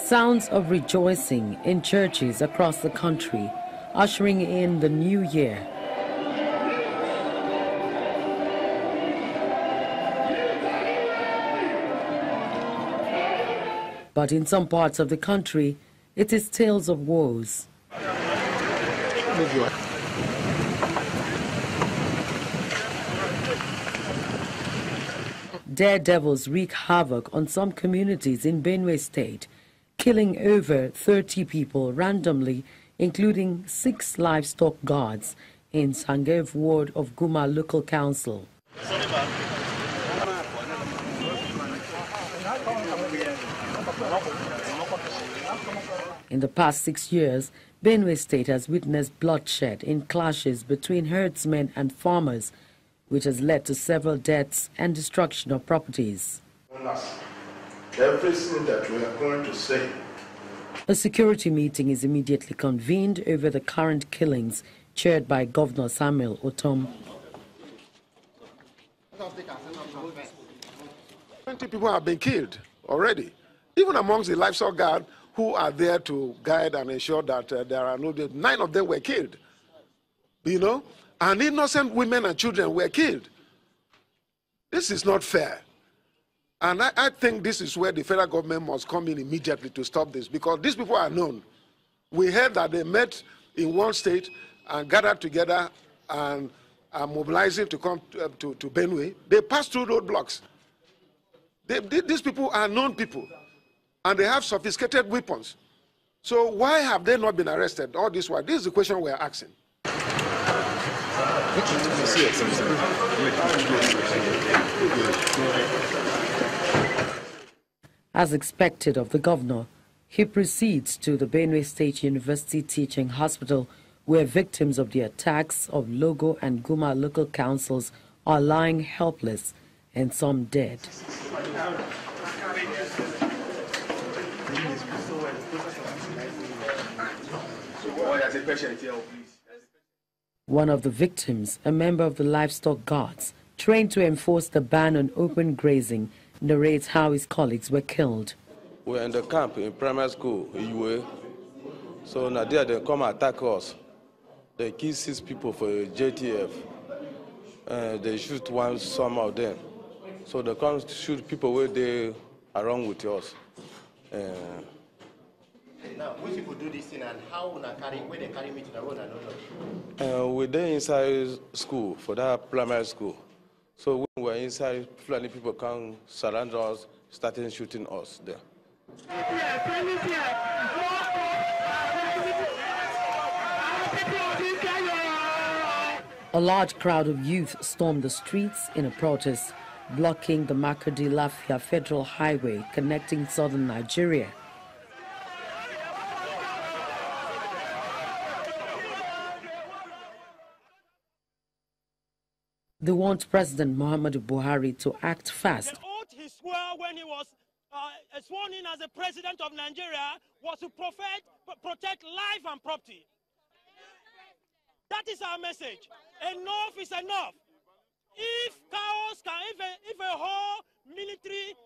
Sounds of rejoicing in churches across the country, ushering in the new year. But in some parts of the country, it is tales of woes. Daredevils wreak havoc on some communities in Benue State, killing over 30 people randomly, including 6 livestock guards in Sangev ward of Guma Local Council. In the past 6 years, Benue State has witnessed bloodshed in clashes between herdsmen and farmers, which has led to several deaths and destruction of properties. Everything that we are going to say. A security meeting is immediately convened over the current killings, chaired by Governor Samuel Otom. 20 people have been killed already, even amongst the livestock guard who are there to guide and ensure that there are no deaths. 9 of them were killed, you know, and innocent women and children were killed. This is not fair. And I think this is where the federal government must come in immediately to stop this, because these people are known. We heard that they met in one state and gathered together and are mobilizing to come to Benue. They passed through roadblocks. These people are known people, and they have sophisticated weapons. So why have they not been arrested all this while? This is the question we are asking. As expected of the governor, he proceeds to the Benue State University Teaching Hospital, where victims of the attacks of Logo and Guma local councils are lying helpless and some dead. One of the victims, a member of the livestock guards, trained to enforce the ban on open grazing, narrates how his colleagues were killed. We're in the camp in primary school in UA. So now they come attack us. They kill 6 people for JTF. They shoot some of them. So they come shoot people where they are wrong with us. Now, which people do this thing and how where they carry me to the road and all that? We're there inside school, for that primary school. So when we're inside, Fulani people come surround us, starting shooting us there. A large crowd of youth stormed the streets in a protest, blocking the Makurdi-Lafia Federal Highway connecting southern Nigeria. They want President Muhammadu Buhari to act fast. The oath he swore when he was sworn in as the president of Nigeria was to protect life and property. That is our message. Enough is enough. If chaos can, if a whole military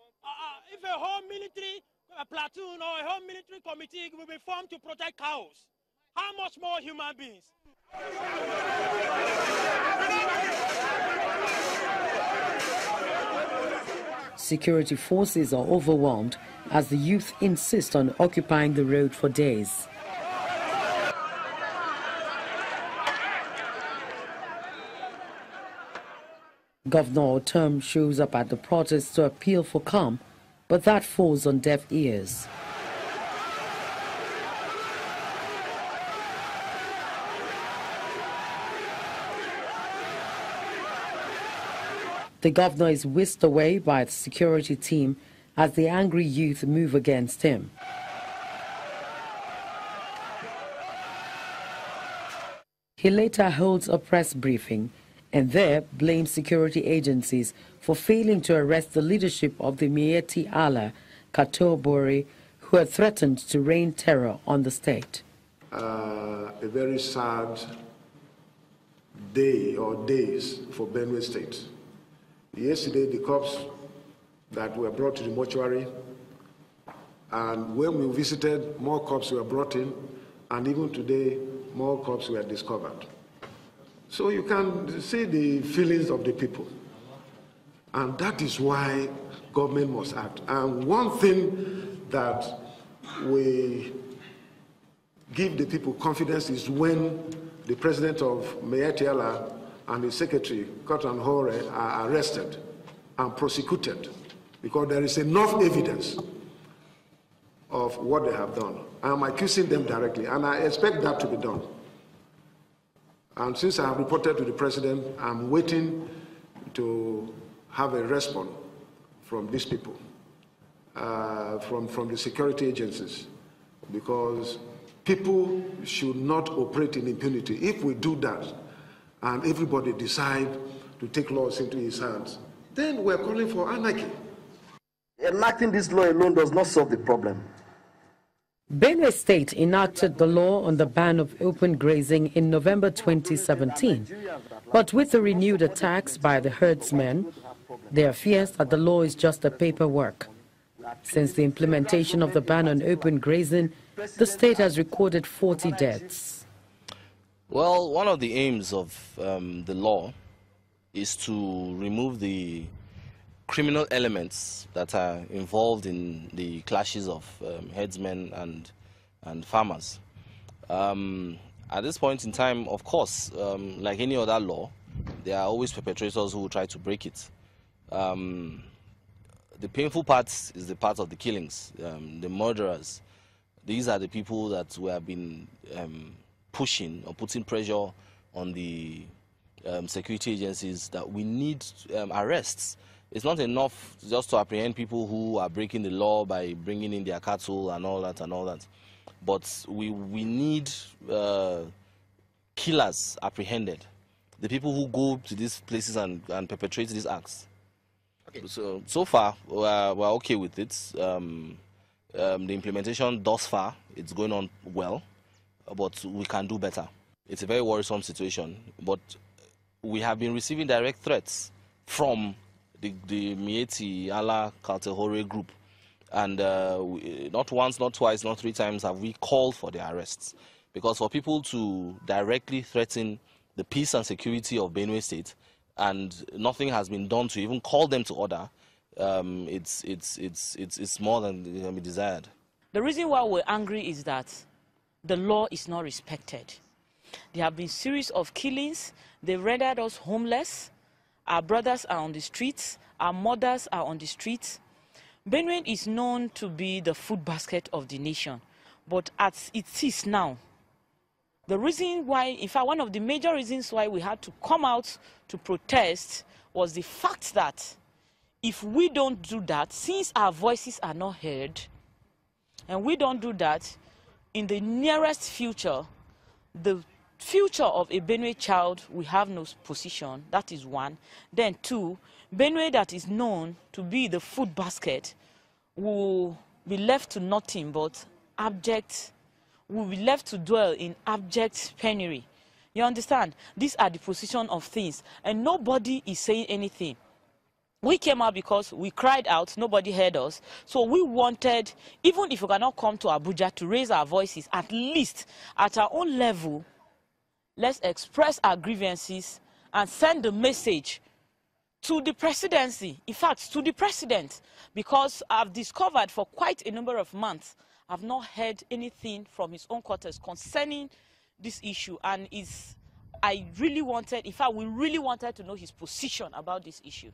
platoon or a whole military committee will be formed to protect cows, how much more human beings? Security forces are overwhelmed as the youth insist on occupying the road for days. Governor Otom shows up at the protest to appeal for calm, but that falls on deaf ears. The governor is whisked away by the security team as the angry youth move against him. He later holds a press briefing and there blames security agencies for failing to arrest the leadership of the Miyetti Allah, Katobori, who had threatened to rain terror on the state. A very sad day or days for Benue State. Yesterday, the corpse that were brought to the mortuary And when we visited, more corpses were brought in, and even today, more corpses were discovered. So you can see the feelings of the people. And that is why government must act. And one thing that we give the people confidence is when the president of Pt.1 and the secretary, Cotton Hore, are arrested and prosecuted, because there is enough evidence of what they have done. I'm accusing them directly, and I expect that to be done. And since I have reported to the president, I'm waiting to have a response from these people, from the security agencies, because people should not operate in impunity. If we do that, and everybody decide to take laws into his hands, then we're calling for anarchy. Enacting this law alone does not solve the problem. Benue State enacted the law on the ban of open grazing in November 2017. But with the renewed attacks by the herdsmen, there are fears that the law is just a paperwork. Since the implementation of the ban on open grazing, the state has recorded 40 deaths. Well, one of the aims of the law is to remove the criminal elements that are involved in the clashes of herdsmen and farmers. At this point in time, of course, like any other law, there are always perpetrators who will try to break it. The painful part is the part of the killings, the murderers. These are the people that we have been pushing or putting pressure on the security agencies that we need arrests. It's not enough just to apprehend people who are breaking the law by bringing in their cattle and all that. But we need killers apprehended, the people who go to these places and perpetrate these acts. Okay. So far, we're okay with it. The implementation thus far, it's going on well, but we can do better. It's a very worrisome situation, but we have been receiving direct threats from the Mieti Ala Kaltehore group, and not once, not twice, not 3 times have we called for their arrests, because for people to directly threaten the peace and security of Benue State and nothing has been done to even call them to order, it's more than be desired. The reason why we're angry is that the law is not respected. There have been series of killings. They rendered us homeless. Our brothers are on the streets. Our mothers are on the streets. Benue is known to be the food basket of the nation. But as it is now, the reason why, in fact, one of the major reasons why we had to come out to protest was the fact that if we don't do that, since our voices are not heard, and we don't do that, in the nearest future, the future of a Benue child will have no position. That is one. Then 2, Benue that is known to be the food basket will be left to nothing but abject, will be left to dwell in abject penury. You understand? These are the position of things, and nobody is saying anything. We came out because we cried out, nobody heard us. So we wanted, even if we cannot come to Abuja, to raise our voices, at least at our own level. Let's express our grievances and send the message to the presidency, in fact, to the president, because I've discovered for quite a number of months, I've not heard anything from his own quarters concerning this issue, and I really wanted, in fact, we really wanted to know his position about this issue.